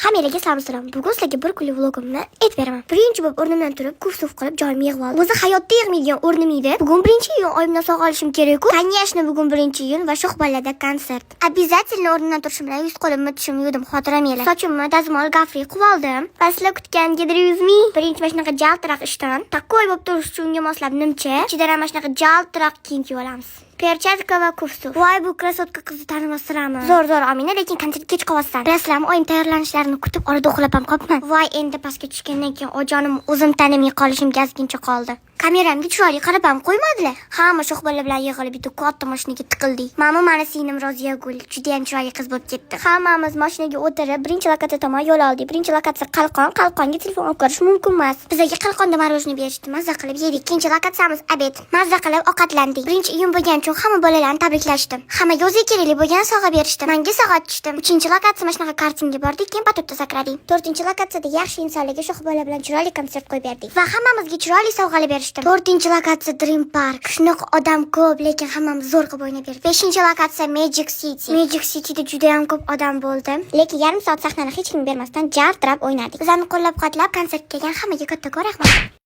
Hammalarga salom. Bugun sizlarga bir kunlik vlogimni aytib beraman. Birinchi bo'lib o'rnimdan turib, kuf-suf qilib joyimni yig'ib oldim. O'zi hayotda yig'maydigan o'rnim edi. Bugun birinchi iyun oyimdan sog' olishim kerak-ku. Конечно, bugun birinchi iyun va Sho'xbolada konsert. Обязательно o'rnimdan turishim bilan yuz qo'limni tishimni yuvdim, xotiram ela. Sochimni dazmol gafri qilib oldim. Va sizlar kutgan Gedriyuzmi. Birinchi mana shunaqa jaltiroq ishton. Taqqoy bo'lib turish uchun unga moslab nimcha. Ichidan mana shunaqa jaltiroq kiyim kiyib olamiz. Perchatka va kufsu. Voy bu krasotka qizni tanimasizlarmi? Zo'r Amina, lekin konsertga kech qolyapsan. Bilasizlarmi, oyim tayyorlanishlarini kutib orada uxlab ham qolibman. Voy endi pastga tushgandan keyin ojonim o'zim tanimay qolishim gazgincha qoldi. Kameramga chiroyli qarab ham qo'ymadilar. Hamma sho'xbola bilan yig'ilib bitta katta mashinaga tiqildik. Mana singlim Roziyagul juda ham chiroyli qiz bo'lib ketdi. Hammamiz mashinaga o'tirib birinchi lokatsiya tomon yo'l oldik. Birinchi lokatsiya Qalqonga telefon olib kirish mumkin emas. Bizga Qalqonda marojni berishdi, mazza qilib yedik. Ikkinchi lokatsiyamiz obed. Mazza qilib ovqatlandik. Birinchi iyun bo'lgani uchun hamma bolalarni tabriklashdim. Hammaga o'ziga kerakli bo'lgan sovg'a berishdi. Menga sovg'a tushdi. Uchinchi lokatsiya mana shunaqa kartinga bordik, keyin batutda sakradik. To'rtinchi lokatsiyada yaxshi insonlarga sho'xbola bilan chiroyli konsert qo'yib berdik. Va hammamizga chiroyli sovg'alar berishdi. To'rtinchi lokatsiya Dream Park. Shunaqa odam ko'p, lekin hammamiz zo'r qilib o'ynab berdik. Beshinchi lokatsiya Magic City. Magic Cityda juda ham ko'p odam bo'ldi. Lekin yarim soat sahnani hech kim bermasdan jartirab o'ynadik. Bizlarni qo'llab-quvvatlab konsertga kelgan hammaga katta rahmat.